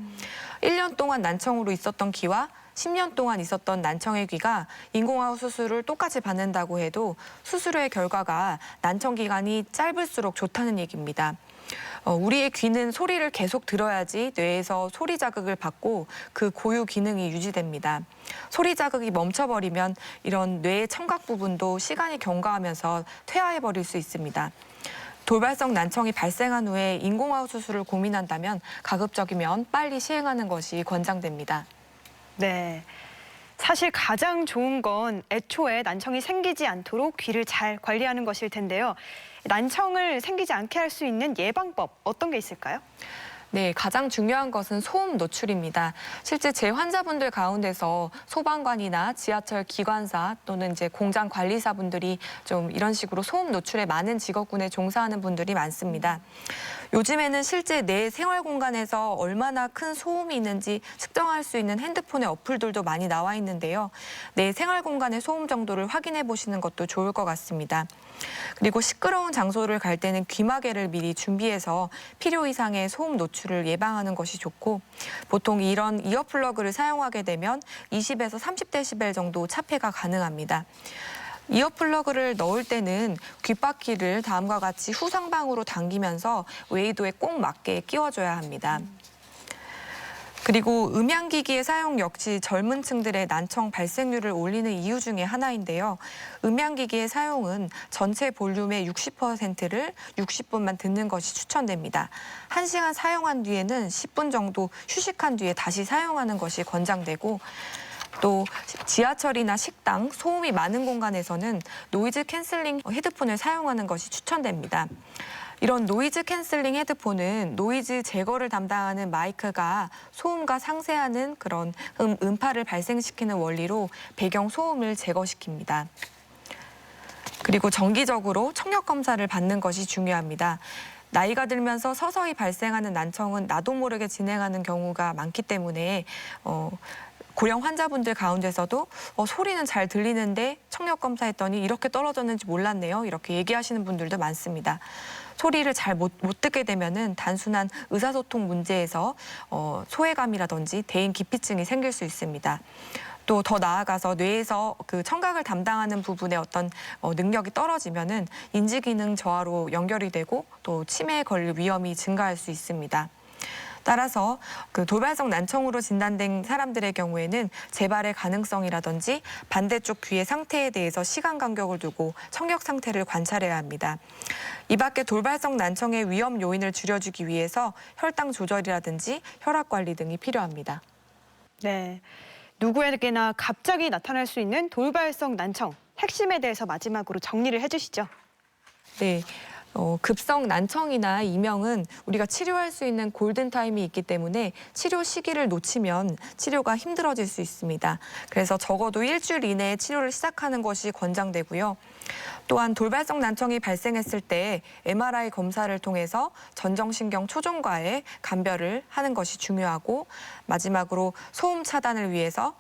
1년 동안 난청으로 있었던 귀와 10년 동안 있었던 난청의 귀가 인공아웃 수술을 똑같이 받는다고 해도 수술의 결과가 난청 기간이 짧을수록 좋다는 얘기입니다. 우리의 귀는 소리를 계속 들어야지 뇌에서 소리 자극을 받고 그 고유 기능이 유지됩니다. 소리 자극이 멈춰버리면 이런 뇌의 청각 부분도 시간이 경과하면서 퇴화해버릴 수 있습니다. 돌발성 난청이 발생한 후에 인공아웃 수술을 고민한다면 가급적이면 빨리 시행하는 것이 권장됩니다. 네. 사실 가장 좋은 건 애초에 난청이 생기지 않도록 귀를 잘 관리하는 것일 텐데요. 난청을 생기지 않게 할 수 있는 예방법 어떤 게 있을까요? 네, 가장 중요한 것은 소음 노출입니다. 실제 제 환자분들 가운데서 소방관이나 지하철 기관사 또는 이제 공장 관리사분들이 좀 이런 식으로 소음 노출에 많은 직업군에 종사하는 분들이 많습니다. 요즘에는 실제 내 생활 공간에서 얼마나 큰 소음이 있는지 측정할 수 있는 핸드폰의 어플들도 많이 나와 있는데요. 내 생활 공간의 소음 정도를 확인해 보시는 것도 좋을 것 같습니다. 그리고 시끄러운 장소를 갈 때는 귀마개를 미리 준비해서 필요 이상의 소음 노출을 예방하는 것이 좋고, 보통 이런 이어플러그를 사용하게 되면 20에서 30데시벨 정도 차폐가 가능합니다. 이어플러그를 넣을 때는 귓바퀴를 다음과 같이 후상방으로 당기면서 웨이도에 꼭 맞게 끼워줘야 합니다. 그리고 음향기기의 사용 역시 젊은 층들의 난청 발생률을 올리는 이유 중에 하나인데요. 음향기기의 사용은 전체 볼륨의 60%를 60분만 듣는 것이 추천됩니다. 1시간 사용한 뒤에는 10분 정도 휴식한 뒤에 다시 사용하는 것이 권장되고, 또 지하철이나 식당, 소음이 많은 공간에서는 노이즈 캔슬링 헤드폰을 사용하는 것이 추천됩니다. 이런 노이즈 캔슬링 헤드폰은 노이즈 제거를 담당하는 마이크가 소음과 상쇄하는 그런 음파를 발생시키는 원리로 배경 소음을 제거시킵니다. 그리고 정기적으로 청력 검사를 받는 것이 중요합니다. 나이가 들면서 서서히 발생하는 난청은 나도 모르게 진행하는 경우가 많기 때문에 고령 환자분들 가운데서도 소리는 잘 들리는데 청력 검사했더니 이렇게 떨어졌는지 몰랐네요. 이렇게 얘기하시는 분들도 많습니다. 소리를 잘 못 듣게 되면은 단순한 의사소통 문제에서 소외감이라든지 대인 기피증이 생길 수 있습니다. 또 더 나아가서 뇌에서 그 청각을 담당하는 부분의 어떤 능력이 떨어지면은 인지기능 저하로 연결이 되고 또 치매에 걸릴 위험이 증가할 수 있습니다. 따라서 그 돌발성 난청으로 진단된 사람들의 경우에는 재발의 가능성이라든지 반대쪽 귀의 상태에 대해서 시간 간격을 두고 청력 상태를 관찰해야 합니다. 이 밖에 돌발성 난청의 위험 요인을 줄여주기 위해서 혈당 조절이라든지 혈압 관리 등이 필요합니다. 네, 누구에게나 갑자기 나타날 수 있는 돌발성 난청, 핵심에 대해서 마지막으로 정리를 해주시죠. 네. 급성 난청이나 이명은 우리가 치료할 수 있는 골든타임이 있기 때문에 치료 시기를 놓치면 치료가 힘들어질 수 있습니다. 그래서 적어도 일주일 이내에 치료를 시작하는 것이 권장되고요. 또한 돌발성 난청이 발생했을 때 MRI 검사를 통해서 전정신경 초종과의 감별을 하는 것이 중요하고, 마지막으로 소음 차단을 위해서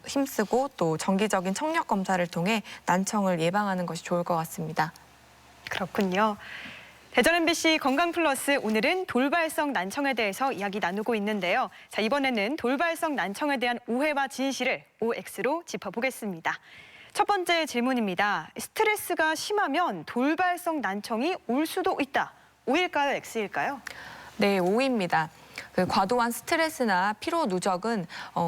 힘쓰고 또 정기적인 청력 검사를 통해 난청을 예방하는 것이 좋을 것 같습니다. 그렇군요. 대전 MBC 건강플러스, 오늘은 돌발성 난청에 대해서 이야기 나누고 있는데요. 자, 이번에는 돌발성 난청에 대한 오해와 진실을 OX로 짚어보겠습니다. 첫 번째 질문입니다. 스트레스가 심하면 돌발성 난청이 올 수도 있다. O일까요, X일까요? 네, O입니다. 그 과도한 스트레스나 피로 누적은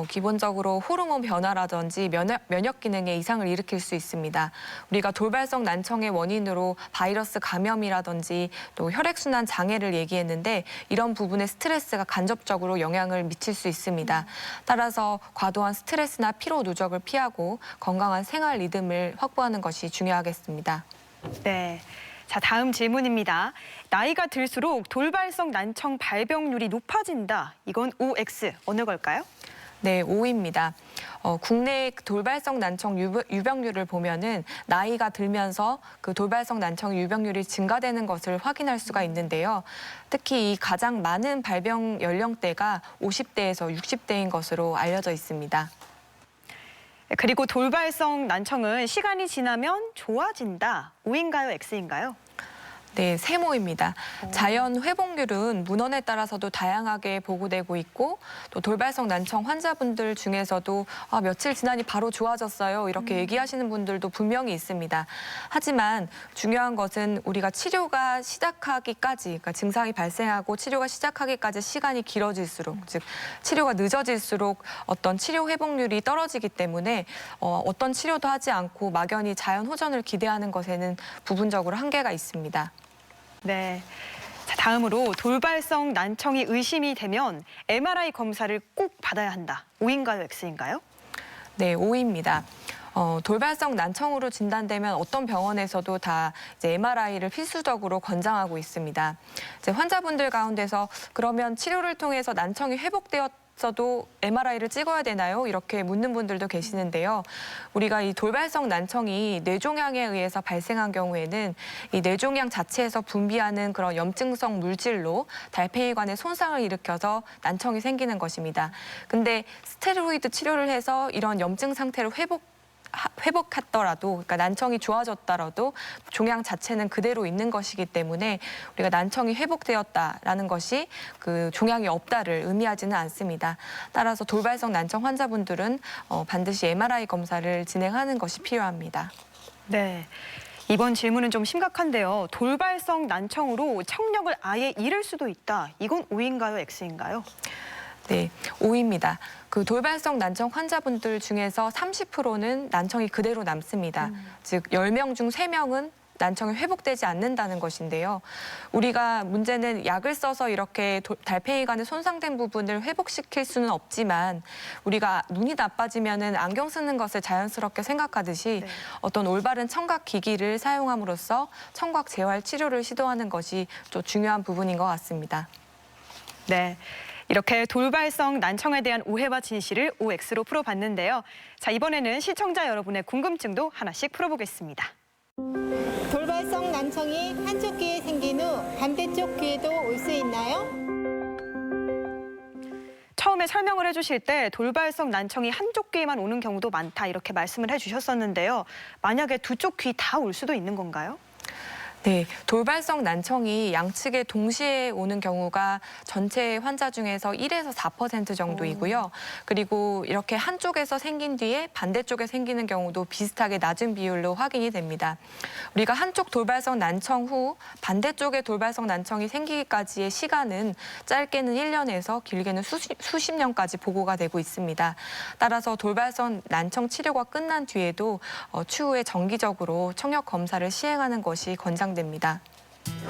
기본적으로 호르몬 변화라든지 면역 기능에 이상을 일으킬 수 있습니다. 우리가 돌발성 난청의 원인으로 바이러스 감염이라든지 또 혈액순환 장애를 얘기했는데, 이런 부분에 스트레스가 간접적으로 영향을 미칠 수 있습니다. 따라서 과도한 스트레스나 피로 누적을 피하고 건강한 생활 리듬을 확보하는 것이 중요하겠습니다. 네. 자, 다음 질문입니다. 나이가 들수록 돌발성 난청 발병률이 높아진다. 이건 OX, 어느 걸까요? 네, O입니다. 국내 돌발성 난청 유병률을 보면은 나이가 들면서 그 돌발성 난청 유병률이 증가되는 것을 확인할 수가 있는데요. 특히 이 가장 많은 발병 연령대가 50대에서 60대인 것으로 알려져 있습니다. 그리고 돌발성 난청은 시간이 지나면 좋아진다. O인가요, X인가요? 네, 세모입니다. 자연 회복률은 문헌에 따라서도 다양하게 보고되고 있고, 또 돌발성 난청 환자분들 중에서도 며칠 지나니 바로 좋아졌어요, 이렇게 얘기하시는 분들도 분명히 있습니다. 하지만 중요한 것은 우리가 치료가 시작하기까지, 그러니까 증상이 발생하고 치료가 시작하기까지 시간이 길어질수록, 즉 치료가 늦어질수록 어떤 치료 회복률이 떨어지기 때문에 어떤 치료도 하지 않고 막연히 자연 호전을 기대하는 것에는 부분적으로 한계가 있습니다. 네. 자, 다음으로 돌발성 난청이 의심이 되면 MRI 검사를 꼭 받아야 한다. O인가요, X인가요? 네, O입니다. 돌발성 난청으로 진단되면 어떤 병원에서도 다 이제 MRI를 필수적으로 권장하고 있습니다. 이제 환자분들 가운데서 그러면 치료를 통해서 난청이 회복되었어도 MRI를 찍어야 되나요? 이렇게 묻는 분들도 계시는데요. 우리가 이 돌발성 난청이 뇌종양에 의해서 발생한 경우에는 이 뇌종양 자체에서 분비하는 그런 염증성 물질로 달팽이관에 손상을 일으켜서 난청이 생기는 것입니다. 근데 스테로이드 치료를 해서 이런 염증 상태를 회복했더라도, 그러니까 난청이 좋아졌더라도 종양 자체는 그대로 있는 것이기 때문에 우리가 난청이 회복되었다라는 것이 그 종양이 없다를 의미하지는 않습니다. 따라서 돌발성 난청 환자분들은 반드시 MRI 검사를 진행하는 것이 필요합니다. 네. 이번 질문은 좀 심각한데요. 돌발성 난청으로 청력을 아예 잃을 수도 있다. 이건 O인가요, X인가요? 네, O입니다. 그 돌발성 난청 환자분들 중에서 30%는 난청이 그대로 남습니다. 즉 10명 중 3명은 난청이 회복되지 않는다는 것인데요. 우리가 문제는 약을 써서 이렇게 달팽이관의 손상된 부분을 회복시킬 수는 없지만 우리가 눈이 나빠지면은 안경 쓰는 것을 자연스럽게 생각하듯이 네. 어떤 올바른 청각 기기를 사용함으로써 청각 재활 치료를 시도하는 것이 또 중요한 부분인 것 같습니다. 네. 이렇게 돌발성 난청에 대한 오해와 진실을 OX로 풀어봤는데요. 자, 이번에는 시청자 여러분의 궁금증도 하나씩 풀어보겠습니다. 돌발성 난청이 한쪽 귀에 생긴 후 반대쪽 귀에도 올 수 있나요? 처음에 설명을 해주실 때 돌발성 난청이 한쪽 귀에만 오는 경우도 많다 이렇게 말씀을 해주셨었는데요. 만약에 두 쪽 귀 다 올 수도 있는 건가요? 네, 돌발성 난청이 양측에 동시에 오는 경우가 전체 환자 중에서 1에서 4% 정도이고요. 그리고 이렇게 한쪽에서 생긴 뒤에 반대쪽에 생기는 경우도 비슷하게 낮은 비율로 확인이 됩니다. 우리가 한쪽 돌발성 난청 후 반대쪽에 돌발성 난청이 생기기까지의 시간은 짧게는 1년에서 길게는 수십 년까지 보고가 되고 있습니다. 따라서 돌발성 난청 치료가 끝난 뒤에도 추후에 정기적으로 청력 검사를 시행하는 것이 권장됩니다.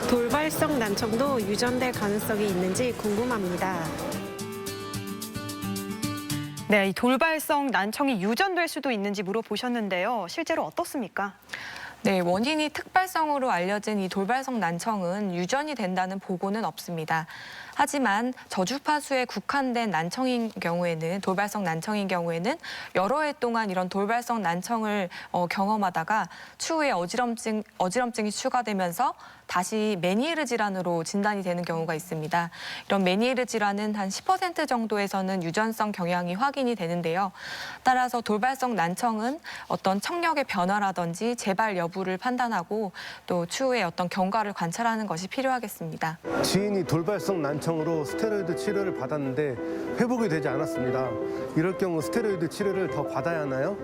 돌발성 난청도 유전될 가능성이 있는지 궁금합니다. 네, 이 돌발성 난청이 유전될 수도 있는지 물어보셨는데요. 실제로 어떻습니까? 네, 원인이 특발성으로 알려진 이 돌발성 난청은 유전이 된다는 보고는 없습니다. 하지만 저주파수에 국한된 난청인 경우에는 돌발성 난청인 경우에는 여러 해 동안 이런 돌발성 난청을 경험하다가 추후에 어지럼증이 추가되면서 다시 메니에르 질환으로 진단이 되는 경우가 있습니다. 이런 메니에르 질환은 한 10% 정도에서는 유전성 경향이 확인이 되는데요. 따라서 돌발성 난청은 어떤 청력의 변화라든지 재발 여부를 판단하고 또 추후에 어떤 경과를 관찰하는 것이 필요하겠습니다. 지인이 돌발성 난청으로 스테로이드 치료를 받았는데 회복이 되지 않았습니다. 이럴 경우 스테로이드 치료를 더 받아야 하나요?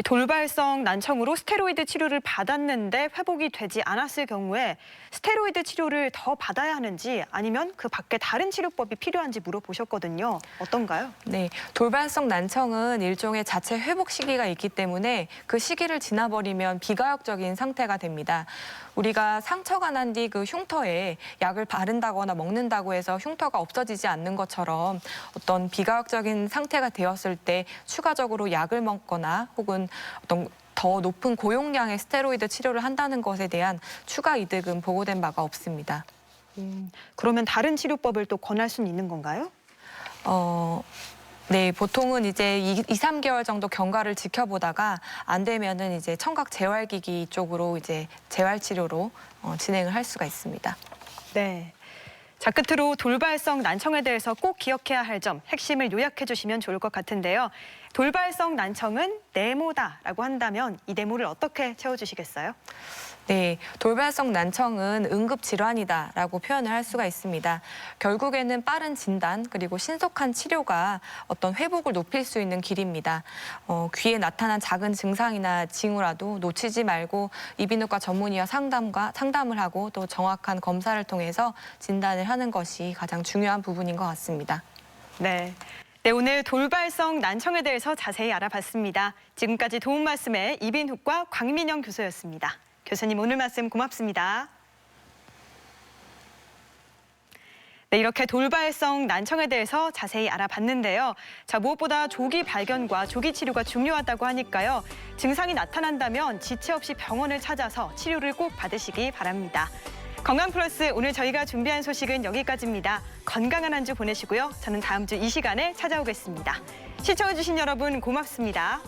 돌발성 난청으로 스테로이드 치료를 받았는데 회복이 되지 않았을 경우에 스테로이드 치료를 더 받아야 하는지 아니면 그 밖에 다른 치료법이 필요한지 물어보셨거든요. 어떤가요? 네, 돌발성 난청은 일종의 자체 회복 시기가 있기 때문에 그 시기를 지나버리면 비가역적인 상태가 됩니다. 우리가 상처가 난 뒤 그 흉터에 약을 바른다거나 먹는다고 해서 흉터가 없어지지 않는 것처럼 어떤 비가역적인 상태가 되었을 때 추가적으로 약을 먹거나 혹은 어떤 더 높은 고용량의 스테로이드 치료를 한다는 것에 대한 추가 이득은 보고된 바가 없습니다. 그러면 다른 치료법을 또 권할 수는 있는 건가요? 네, 보통은 이제 2, 3개월 정도 경과를 지켜보다가 안 되면은 이제 청각 재활기기 쪽으로 이제 재활 치료로 진행을 할 수가 있습니다. 네. 자, 끝으로 돌발성 난청에 대해서 꼭 기억해야 할 점, 핵심을 요약해 주시면 좋을 것 같은데요. 돌발성 난청은 네모다라고 한다면 이 네모를 어떻게 채워주시겠어요? 네, 돌발성 난청은 응급질환이다라고 표현을 할 수가 있습니다. 결국에는 빠른 진단 그리고 신속한 치료가 어떤 회복을 높일 수 있는 길입니다. 귀에 나타난 작은 증상이나 징후라도 놓치지 말고 이비인후과 전문의와 상담을 하고 또 정확한 검사를 통해서 진단을 하는 것이 가장 중요한 부분인 것 같습니다. 네. 네, 오늘 돌발성 난청에 대해서 자세히 알아봤습니다. 지금까지 도움 말씀의 이비인후과 광민영 교수였습니다. 교수님 오늘 말씀 고맙습니다. 네, 이렇게 돌발성 난청에 대해서 자세히 알아봤는데요. 자, 무엇보다 조기 발견과 조기 치료가 중요하다고 하니까요. 증상이 나타난다면 지체 없이 병원을 찾아서 치료를 꼭 받으시기 바랍니다. 건강플러스 오늘 저희가 준비한 소식은 여기까지입니다. 건강한 한 주 보내시고요. 저는 다음 주 이 시간에 찾아오겠습니다. 시청해주신 여러분 고맙습니다.